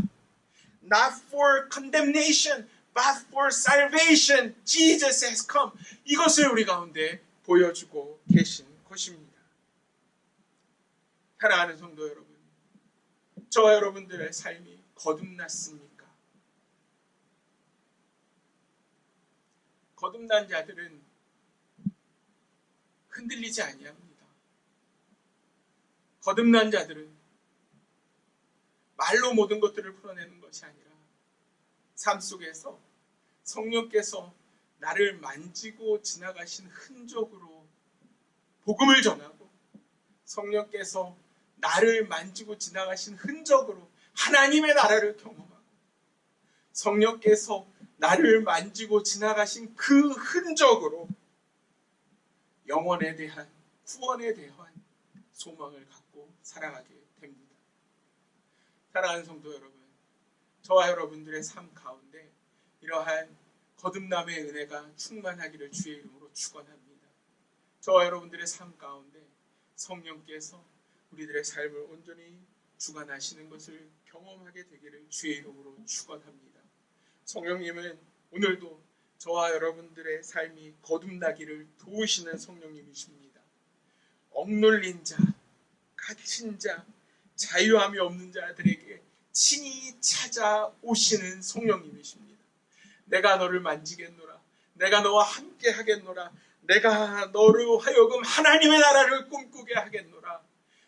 Not for condemnation, but for salvation. Jesus has come. 이것을 우리 가운데 보여주고 계신 것입니다. 사랑하는 성도 여러분, 저와 여러분들의 삶이 거듭났습니까? 거듭난 자들은 흔들리지 아니합니다. 거듭난 자들은 말로 모든 것들을 풀어내는 것이 아니라 삶 속에서 성령께서 나를 만지고 지나가신 흔적으로 복음을 전하고, 성령께서 나를 만지고 지나가신 흔적으로 하나님의 나라를 경험하고, 성령께서 나를 만지고 지나가신 그 흔적으로 영혼에 대한, 구원에 대한 소망을 갖고 살아가게 됩니다. 사랑하는 성도 여러분, 저와 여러분들의 삶 가운데 이러한 거듭남의 은혜가 충만하기를 주의 이름으로 축원합니다. 저와 여러분들의 삶 가운데 성령께서 우리들의 삶을 온전히 주관하시는 것을 경험하게 되기를 주의 이름으로 축원합니다. 성령님은 오늘도 저와 여러분들의 삶이 거듭나기를 도우시는 성령님이십니다. 억눌린 자, 갇힌 자, 자유함이 없는 자들에게 친히 찾아오시는 성령님이십니다. 내가 너를 만지겠노라, 내가 너와 함께 하겠노라, 내가 너로 하여금 하나님의 나라를 꿈꾸게 하겠노라,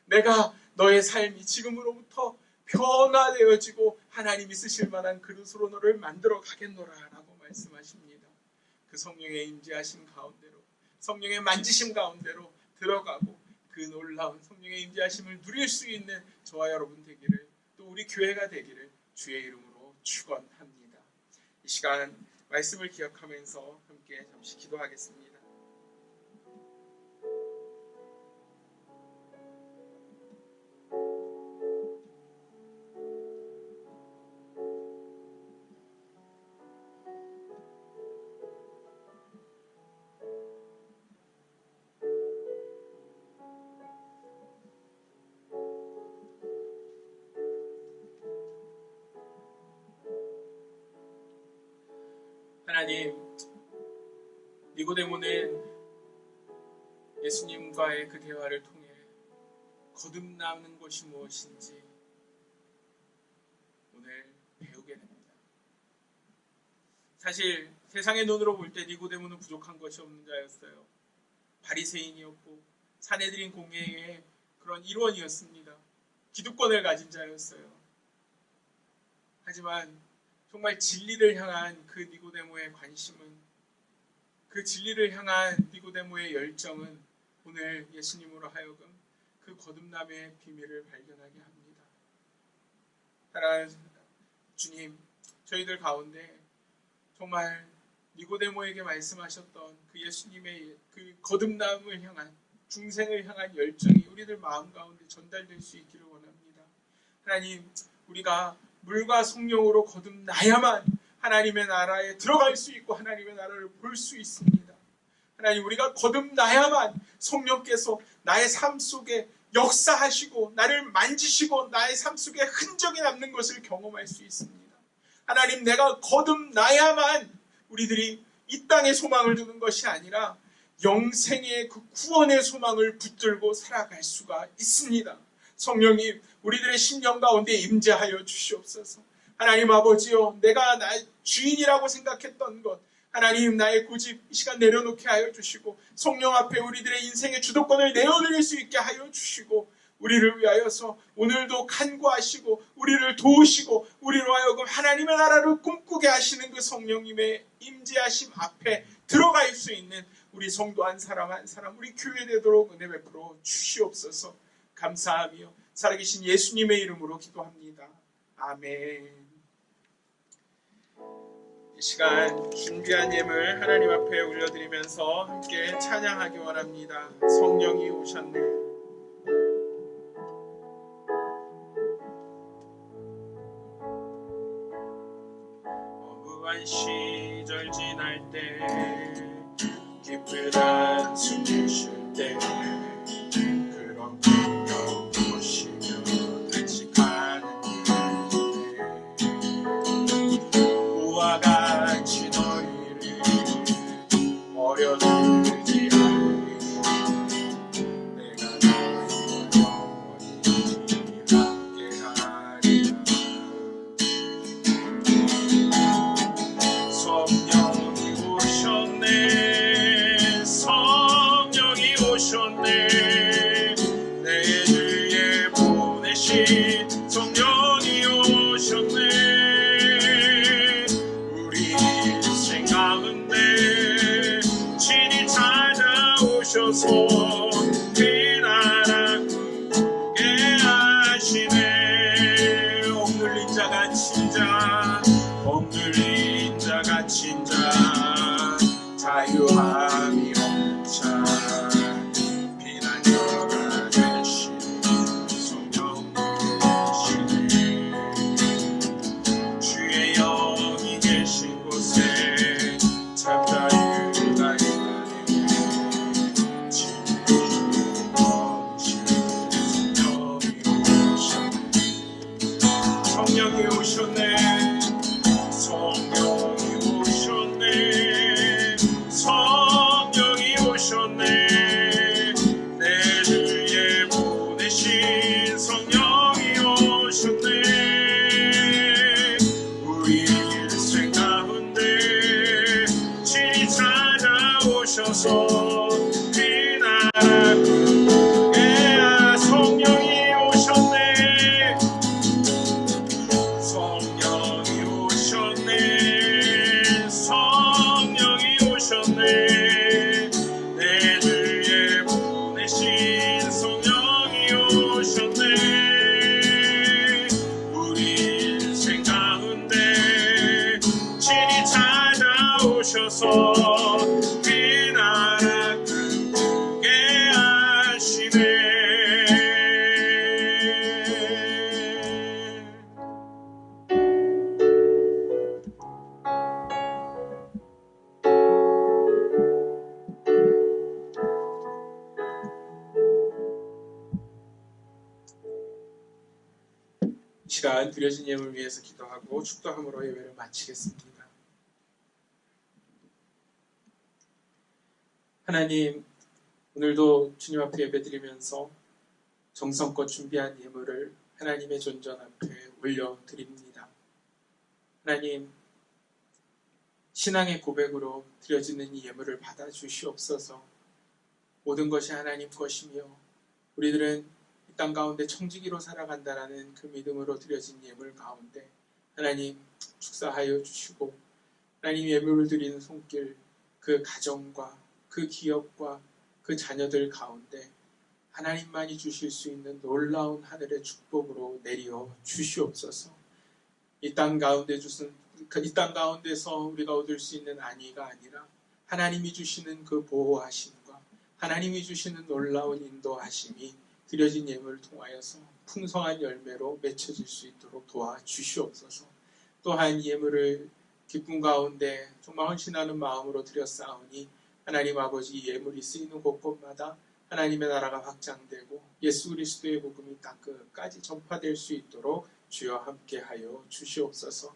내가 너의 삶이 지금으로부터 변화되어지고 하나님이 쓰실 만한 그릇으로 너를 만들어 가겠노라 라고 말씀하십니다. 그 성령의 임재하심 가운데로, 성령의 만지심 가운데로 들어가고 그 놀라운 성령의 임재하심을 누릴 수 있는 저와 여러분 되기를, 또 우리 교회가 되기를 주의 이름으로 축원합니다. 이 시간 말씀을 기억하면서 함께 잠시 기도하겠습니다. 하나님, 니고데모는 예수님과의 그 대화를 통해 거듭나는 것이 무엇인지 오늘 배우게 됩니다. 사실 세상의 눈으로 볼 때 니고데모는 부족한 것이 없는 자였어요. 바리새인이었고 산헤드린 공회의 그런 일원이었습니다. 기득권을 가진 자였어요. 하지만 정말 진리를 향한 그 니고데모의 관심은, 그 진리를 향한 니고데모의 열정은 오늘 예수님으로 하여금 그 거듭남의 비밀을 발견하게 합니다. 사랑하는 주님, 저희들 가운데 정말 니고데모에게 말씀하셨던 그 예수님의 그 거듭남을 향한, 중생을 향한 열정이 우리들 마음 가운데 전달될 수 있기를 원합니다. 하나님, 우리가 물과 성령으로 거듭나야만 하나님의 나라에 들어갈 수 있고 하나님의 나라를 볼 수 있습니다. 하나님, 우리가 거듭나야만 성령께서 나의 삶 속에 역사하시고 나를 만지시고 나의 삶 속에 흔적이 남는 것을 경험할 수 있습니다. 하나님, 내가 거듭나야만 우리들이 이 땅에 소망을 두는 것이 아니라 영생의 그 구원의 소망을 붙들고 살아갈 수가 있습니다. 성령님, 우리들의 심령 가운데 임재하여 주시옵소서. 하나님 아버지요, 내가 나의 주인이라고 생각했던 것, 하나님 나의 고집 이 시간 내려놓게 하여 주시고, 성령 앞에 우리들의 인생의 주도권을 내어드릴 수 있게 하여 주시고, 우리를 위하여서 오늘도 간구하시고 우리를 도우시고 우리로 하여금 하나님의 나라를 꿈꾸게 하시는 그 성령님의 임재하심 앞에 들어갈 수 있는 우리 성도 한 사람 한 사람, 우리 교회 되도록 은혜 베풀어 주시옵소서. 감사하며 살아계신 예수님의 이름으로 기도합니다. 아멘. 이 시간 준비한 예물 하나님 앞에 올려드리면서 함께 찬양하기 원합니다. 성령이 오셨네. 어부한 시절 지날 때 깊은 한숨 쉬실 때 그런 풍경 보시며 같이 가는 길에 우와 같이 너희를 어려들지 않으니 내가 너희와 영원히 함께하리라. 성령이 오셨네. 성령이 오셨네. 보내신 성령이 오셨네. 우리 인생 가운데 친히 찾아오셔서 그 나라 꾸게 하시네. 억눌린 자 갇힌 자, 억눌린 자 갇힌 자, 자유함이 없는 자, 피난처가 되신 성령이시네. 주의 영이 계신 곳에 참 자유가 있나니 진리로 넘치는 성령이 오셨네. 성령이 오셨네. 성령이 오셨네. 내 주에 보내신 성령이 오셨네. 우리 일생 가운데 친히 찾아오셔서 그 나라 꾸게 성령이 오셨네. 성령이 오셨네. 성령이 오셨네. 내 주에 보내신 성령이 오셨네. 우리 인생 가운데 친히 찾아오셔서 그 나라 꾸게 하시네. 이 시간 드려진 예물 위해서 기도하고 축도함으로 예배를 마치겠습니다. 하나님, 오늘도 주님 앞에 예배드리면서 정성껏 준비한 예물을 하나님의 존전 앞에 올려드립니다. 하나님, 신앙의 고백으로 드려지는 이 예물을 받아주시옵소서. 모든 것이 하나님 것이며 우리들은 이 땅 가운데 청지기로 살아간다라는 그 믿음으로 드려진 예물 가운데 하나님 축사하여 주시고, 하나님 예물을 드리는 손길, 그 가정과 그 기업과 그 자녀들 가운데 하나님만이 주실 수 있는 놀라운 하늘의 축복으로 내려 주시옵소서. 이 땅 가운데서 우리가 얻을 수 있는 안위가 아니라 하나님이 주시는 그 보호하심과 하나님이 주시는 놀라운 인도하심이 드려진 예물을 통하여서 풍성한 열매로 맺혀질 수 있도록 도와주시옵소서. 또한 예물을 기쁨 가운데 정말 헌신하는 마음으로 드렸사오니 하나님 아버지, 예물이 쓰이는 곳곳마다 하나님의 나라가 확장되고 예수 그리스도의 복음이 땅 끝까지 전파될 수 있도록 주여 함께하여 주시옵소서.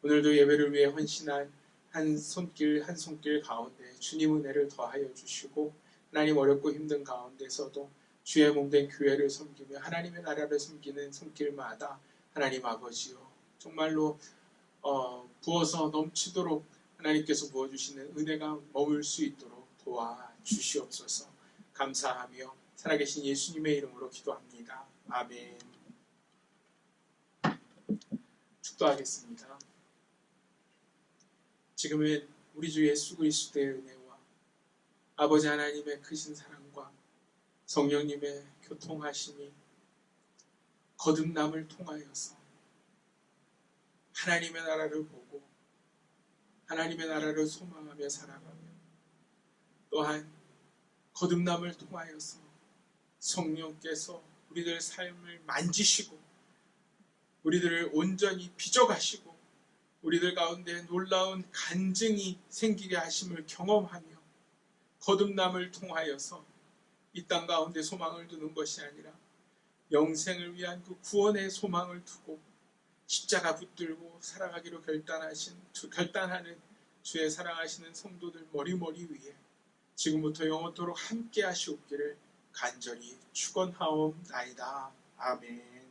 오늘도 예배를 위해 헌신한 한 손길 한 손길 가운데 주님 은혜를 더하여 주시고, 하나님 어렵고 힘든 가운데서도 주의 몸된 교회를 섬기며 하나님의 나라를 섬기는 손길마다 하나님 아버지요, 정말로 부어서 넘치도록 하나님께서 부어주시는 은혜가 머물 수 있도록 도와주시옵소서. 감사하며 살아계신 예수님의 이름으로 기도합니다. 아멘. 축도하겠습니다. 지금은 우리 주 예수 그리스도의 은혜와 아버지 하나님의 크신 사랑과 성령님의 교통하심이 거듭남을 통하여서 하나님의 나라를 보고 하나님의 나라를 소망하며 살아가며, 또한 거듭남을 통하여서 성령께서 우리들 삶을 만지시고 우리들을 온전히 빚어가시고 우리들 가운데 놀라운 간증이 생기게 하심을 경험하며 거듭남을 통하여서 이 땅 가운데 소망을 두는 것이 아니라 영생을 위한 그 구원의 소망을 두고 십자가 붙들고 살아가기로 결단하는 주의 사랑하시는 성도들 머리머리 위에 지금부터 영원토록 함께 하시옵기를 간절히 축원하옵나이다. 아멘.